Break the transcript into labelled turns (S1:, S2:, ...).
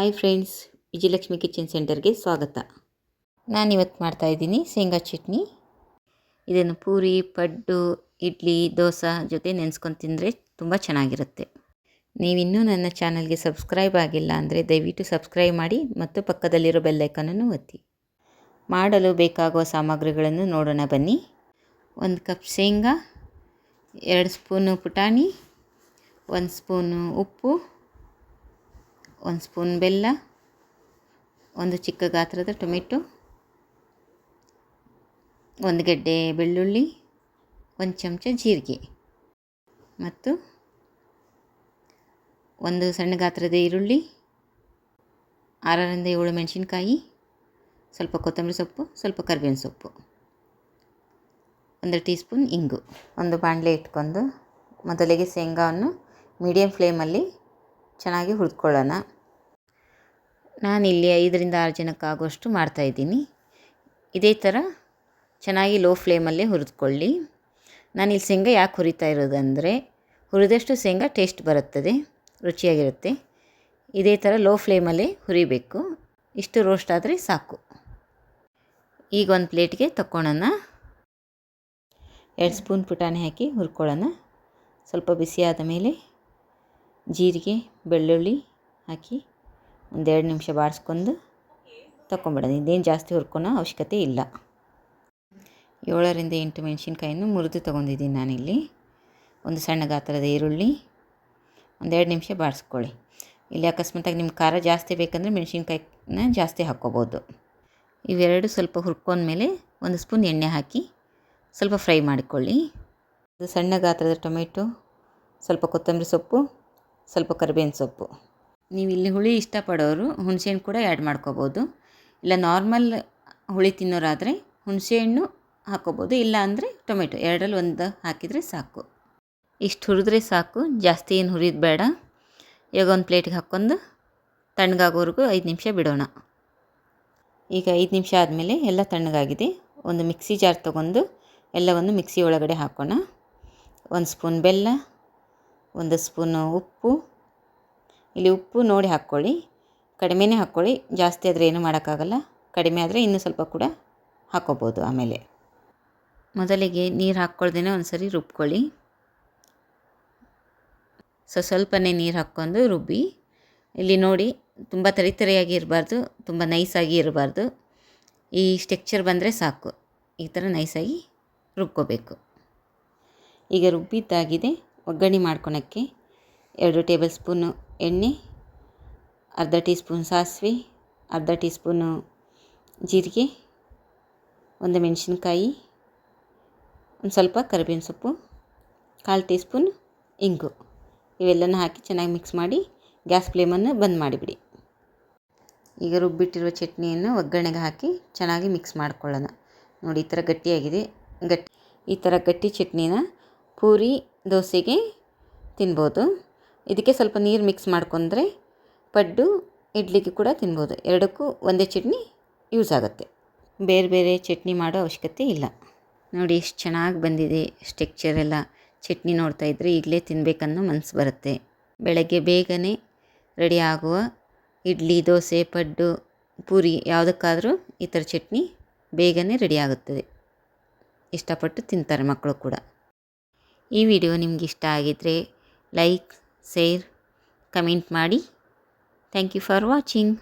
S1: Hi friends, Vijayalakshmi kitchen ಸೆಂಟರ್ಗೆ ಸ್ವಾಗತ. ನಾನಿವತ್ತು ಮಾಡ್ತಾಯಿದ್ದೀನಿ ಶೇಂಗಾ ಚಟ್ನಿ. ಇದನ್ನು ಪೂರಿ, ಪಡ್ಡು, ಇಡ್ಲಿ, ದೋಸೆ ಜೊತೆ ನೆನೆಸ್ಕೊಂಡು ತಿಂದರೆ ತುಂಬ ಚೆನ್ನಾಗಿರುತ್ತೆ. ನೀವಿನ್ನೂ ನನ್ನ ಚಾನಲ್ಗೆ ಸಬ್ಸ್ಕ್ರೈಬ್ ಆಗಿಲ್ಲ ಅಂದರೆ ದಯವಿಟ್ಟು ಸಬ್ಸ್ಕ್ರೈಬ್ ಮಾಡಿ ಮತ್ತು ಪಕ್ಕದಲ್ಲಿರೋ ಬೆಲ್ಲೈಕನನ್ನು ಒತ್ತಿ. ಮಾಡಲು ಬೇಕಾಗುವ ಸಾಮಗ್ರಿಗಳನ್ನು ನೋಡೋಣ ಬನ್ನಿ. 1 ಕಪ್ ಶೇಂಗಾ, 2 ಸ್ಪೂನು ಪುಟಾಣಿ, 1 ಸ್ಪೂನು ಉಪ್ಪು, 1 ಸ್ಪೂನ್ ಬೆಲ್ಲ, 1 ಚಿಕ್ಕ ಗಾತ್ರದ ಟೊಮೆಟೊ, 1 ಗೆಡ್ಡೆ ಬೆಳ್ಳುಳ್ಳಿ, 1 ಚಮಚ ಜೀರಿಗೆ ಮತ್ತು 1 ಸಣ್ಣ ಗಾತ್ರದ ಈರುಳ್ಳಿ, 6ರಿಂದ 7 ಮೆಣಸಿನ್ಕಾಯಿ, ಸ್ವಲ್ಪ ಕೊತ್ತಂಬರಿ ಸೊಪ್ಪು, ಸ್ವಲ್ಪ ಕರಿಬೇವಿನ ಸೊಪ್ಪು, 1 ಟೀ ಸ್ಪೂನ್ ಇಂಗು. ಒಂದು ಬಾಣಲೆ ಇಟ್ಕೊಂಡು ಮೊದಲಿಗೆ ಶೇಂಗಾವನ್ನು ಮೀಡಿಯಮ್ ಫ್ಲೇಮಲ್ಲಿ ಚೆನ್ನಾಗಿ ಹುರಿದುಕೊಳ್ಳೋಣ. ನಾನಿಲ್ಲಿ 5ರಿಂದ 6 ಜನಕ್ಕಾಗುವಷ್ಟು ಮಾಡ್ತಾಯಿದ್ದೀನಿ. ಇದೇ ಥರ ಚೆನ್ನಾಗಿ ಲೋ ಫ್ಲೇಮಲ್ಲೇ ಹುರಿದುಕೊಳ್ಳಿ. ನಾನಿಲ್ಲಿ ಶೇಂಗಾ ಯಾಕೆ ಹುರಿತಾ ಇರೋದಂದರೆ ಹುರಿದಷ್ಟು ಶೇಂಗಾ ಟೇಸ್ಟ್ ಬರುತ್ತದೆ, ರುಚಿಯಾಗಿರುತ್ತೆ. ಇದೇ ಥರ ಲೋ ಫ್ಲೇಮಲ್ಲೇ ಹುರಿಬೇಕು. ಇಷ್ಟು ರೋಸ್ಟ್ ಆದರೆ ಸಾಕು. ಈಗ ಒಂದು ಪ್ಲೇಟ್ಗೆ ತಗೊಳ್ಳೋಣ. 2 ಸ್ಪೂನ್ ಪುಟಾಣಿ ಹಾಕಿ ಹುರ್ಕೊಳ್ಳೋಣ. ಸ್ವಲ್ಪ ಬಿಸಿಯಾದ ಮೇಲೆ ಜೀರಿಗೆ, ಬೆಳ್ಳುಳ್ಳಿ ಹಾಕಿ 1-2 ನಿಮಿಷ ಬಾಡಿಸ್ಕೊಂಡು ತಗೊಂಬಿಡೋಣ. ಇದೇನು ಜಾಸ್ತಿ ಹುರ್ಕೊಳೋ ಅವಶ್ಯಕತೆ ಇಲ್ಲ. 7ರಿಂದ 8 ಮೆಣಸಿನ್ಕಾಯನ್ನು ಮುರಿದು ತೊಗೊಂಡಿದ್ದೀನಿ ನಾನಿಲ್ಲಿ. 1 ಸಣ್ಣ ಗಾತ್ರದ ಈರುಳ್ಳಿ, 1-2 ನಿಮಿಷ ಬಾಡಿಸ್ಕೊಳ್ಳಿ. ಇಲ್ಲಿ ಅಕಸ್ಮಾತಾಗಿ ನಿಮ್ಮ ಖಾರ ಜಾಸ್ತಿ ಬೇಕಂದರೆ ಮೆಣಸಿನ್ಕಾಯಿನ ಜಾಸ್ತಿ ಹಾಕ್ಕೋಬೋದು. ಇವೆರಡು ಸ್ವಲ್ಪ ಹುರ್ಕೊಂಡ್ಮೇಲೆ 1 ಸ್ಪೂನ್ ಎಣ್ಣೆ ಹಾಕಿ ಸ್ವಲ್ಪ ಫ್ರೈ ಮಾಡಿಕೊಳ್ಳಿ. 1 ಸಣ್ಣ ಗಾತ್ರದ ಟೊಮೆಟೊ, ಸ್ವಲ್ಪ ಕೊತ್ತಂಬರಿ ಸೊಪ್ಪು, ಸ್ವಲ್ಪ ಕರಿಬೇವಿನ ಸೊಪ್ಪು. ನೀವು ಇಲ್ಲಿ ಹುಳಿ ಇಷ್ಟಪಡೋರು ಹುಣಸೆಹಣ್ಣು ಕೂಡ ಆ್ಯಡ್ ಮಾಡ್ಕೋಬೋದು. ಇಲ್ಲ ನಾರ್ಮಲ್ ಹುಳಿ ತಿನ್ನೋರಾದರೆ ಹುಣಸೆಹಣ್ಣು ಹಾಕ್ಕೋಬೋದು. ಇಲ್ಲ ಅಂದರೆ ಟೊಮೆಟೊ, ಎರಡರಲ್ಲಿ ಒಂದು ಹಾಕಿದರೆ ಸಾಕು. ಇಷ್ಟು ಹುರಿದ್ರೆ ಸಾಕು, ಜಾಸ್ತಿ ಏನು ಹುರಿದು ಬೇಡ. ಇವಾಗ ಒಂದು ಪ್ಲೇಟಿಗೆ ಹಾಕ್ಕೊಂಡು ತಣ್ಣಗಾಗೋವರೆಗೂ 5 ನಿಮಿಷ ಬಿಡೋಣ. ಈಗ 5 ನಿಮಿಷ ಆದಮೇಲೆ ಎಲ್ಲ ತಣ್ಣಗಾಗಿದೆ. ಒಂದು ಮಿಕ್ಸಿ ಜಾರ್ ತೊಗೊಂಡು ಎಲ್ಲವನ್ನು ಮಿಕ್ಸಿ ಒಳಗಡೆ ಹಾಕೋಣ. 1 ಸ್ಪೂನ್ ಬೆಲ್ಲ, 1 ಸ್ಪೂನು ಉಪ್ಪು. ಇಲ್ಲಿ ಉಪ್ಪು ನೋಡಿ ಹಾಕ್ಕೊಳ್ಳಿ, ಕಡಿಮೆನೇ ಹಾಕ್ಕೊಳ್ಳಿ. ಜಾಸ್ತಿ ಆದರೆ ಏನೂ ಮಾಡೋಕ್ಕಾಗಲ್ಲ, ಕಡಿಮೆ ಆದರೆ ಇನ್ನೂ ಸ್ವಲ್ಪ ಕೂಡ ಹಾಕ್ಕೋಬೋದು. ಆಮೇಲೆ ಮೊದಲಿಗೆ ನೀರು ಹಾಕ್ಕೊಳ್ದೇ ಒಂದು ಸರಿ ರುಬ್ಕೊಳ್ಳಿ. ಸ್ವಲ್ಪನೇ ನೀರು ಹಾಕ್ಕೊಂಡು ರುಬ್ಬಿ. ಇಲ್ಲಿ ನೋಡಿ, ತುಂಬ ತರಿಯಾಗಿ ಇರಬಾರ್ದು, ತುಂಬ ನೈಸಾಗಿ ಇರಬಾರ್ದು. ಈ ಟೆಕ್ಸ್ಚರ್ ಬಂದರೆ ಸಾಕು. ಈ ಥರ ನೈಸಾಗಿ ರುಬ್ಕೋಬೇಕು. ಈಗ ರುಬ್ಬಿದ್ದಾಗಿದೆ. ಒಗ್ಗರಣೆ ಮಾಡ್ಕೊಳಕ್ಕೆ 2 ಟೇಬಲ್ ಸ್ಪೂನು ಎಣ್ಣೆ, ಅರ್ಧ ಟೀ ಸ್ಪೂನ್ ಸಾಸಿವೆ, ಅರ್ಧ ಟೀ ಸ್ಪೂನು ಜೀರಿಗೆ, 1 ಮೆಣಸಿನ್ಕಾಯಿ, ಒಂದು ಸ್ವಲ್ಪ ಕರಿಬೇವಿನ ಸೊಪ್ಪು, 1/4 ಟೀ ಸ್ಪೂನ್ ಇಂಗು. ಇವೆಲ್ಲನೂ ಹಾಕಿ ಚೆನ್ನಾಗಿ ಮಿಕ್ಸ್ ಮಾಡಿ ಗ್ಯಾಸ್ ಫ್ಲೇಮನ್ನು ಬಂದ್ ಮಾಡಿಬಿಡಿ. ಈಗ ರುಬ್ಬಿಟ್ಟಿರುವ ಚಟ್ನಿಯನ್ನು ಒಗ್ಗರಣೆಗೆ ಹಾಕಿ ಚೆನ್ನಾಗಿ ಮಿಕ್ಸ್ ಮಾಡ್ಕೊಳ್ಳೋಣ. ನೋಡಿ, ಈ ಥರ ಗಟ್ಟಿಯಾಗಿದೆ. ಈ ಥರ ಗಟ್ಟಿ ಚಟ್ನಿನ ಪೂರಿ, ದೋಸೆಗೆ ತಿನ್ಬೋದು. ಇದಕ್ಕೆ ಸ್ವಲ್ಪ ನೀರು ಮಿಕ್ಸ್ ಮಾಡ್ಕೊಂಡ್ರೆ ಪಡ್ಡು, ಇಡ್ಲಿಗೆ ಕೂಡ ತಿನ್ಬೋದು. ಎರಡಕ್ಕೂ ಒಂದೇ ಚಟ್ನಿ ಯೂಸ್ ಆಗುತ್ತೆ. ಬೇರೆ ಬೇರೆ ಚಟ್ನಿ ಮಾಡೋ ಅವಶ್ಯಕತೆ ಇಲ್ಲ. ನೋಡಿ ಎಷ್ಟು ಚೆನ್ನಾಗಿ ಬಂದಿದೆ ಟೆಕ್ಸ್ಚರ್ ಎಲ್ಲ. ಚಟ್ನಿ ನೋಡ್ತಾ ಇದ್ದರೆ ಈಗಲೇ ತಿನ್ನಬೇಕನ್ನೋ ಮನಸ್ಸು ಬರುತ್ತೆ. ಬೆಳಗ್ಗೆ ಬೇಗನೆ ರೆಡಿ ಆಗುವ ಇಡ್ಲಿ, ದೋಸೆ, ಪಡ್ಡು, ಪೂರಿ ಯಾವುದಕ್ಕಾದರೂ ಈ ಥರ ಚಟ್ನಿ ಬೇಗನೆ ರೆಡಿ ಆಗುತ್ತದೆ. ಇಷ್ಟಪಟ್ಟು ತಿಂತಾರೆ ಮಕ್ಕಳು ಕೂಡ. ಈ ವಿಡಿಯೋ ನಿಮ್ಗೆ ಇಷ್ಟ ಆಗಿದ್ದರೆ ಲೈಕ್, ಶೇರ್, ಕಮೆಂಟ್ ಮಾಡಿ. Thank you for watching.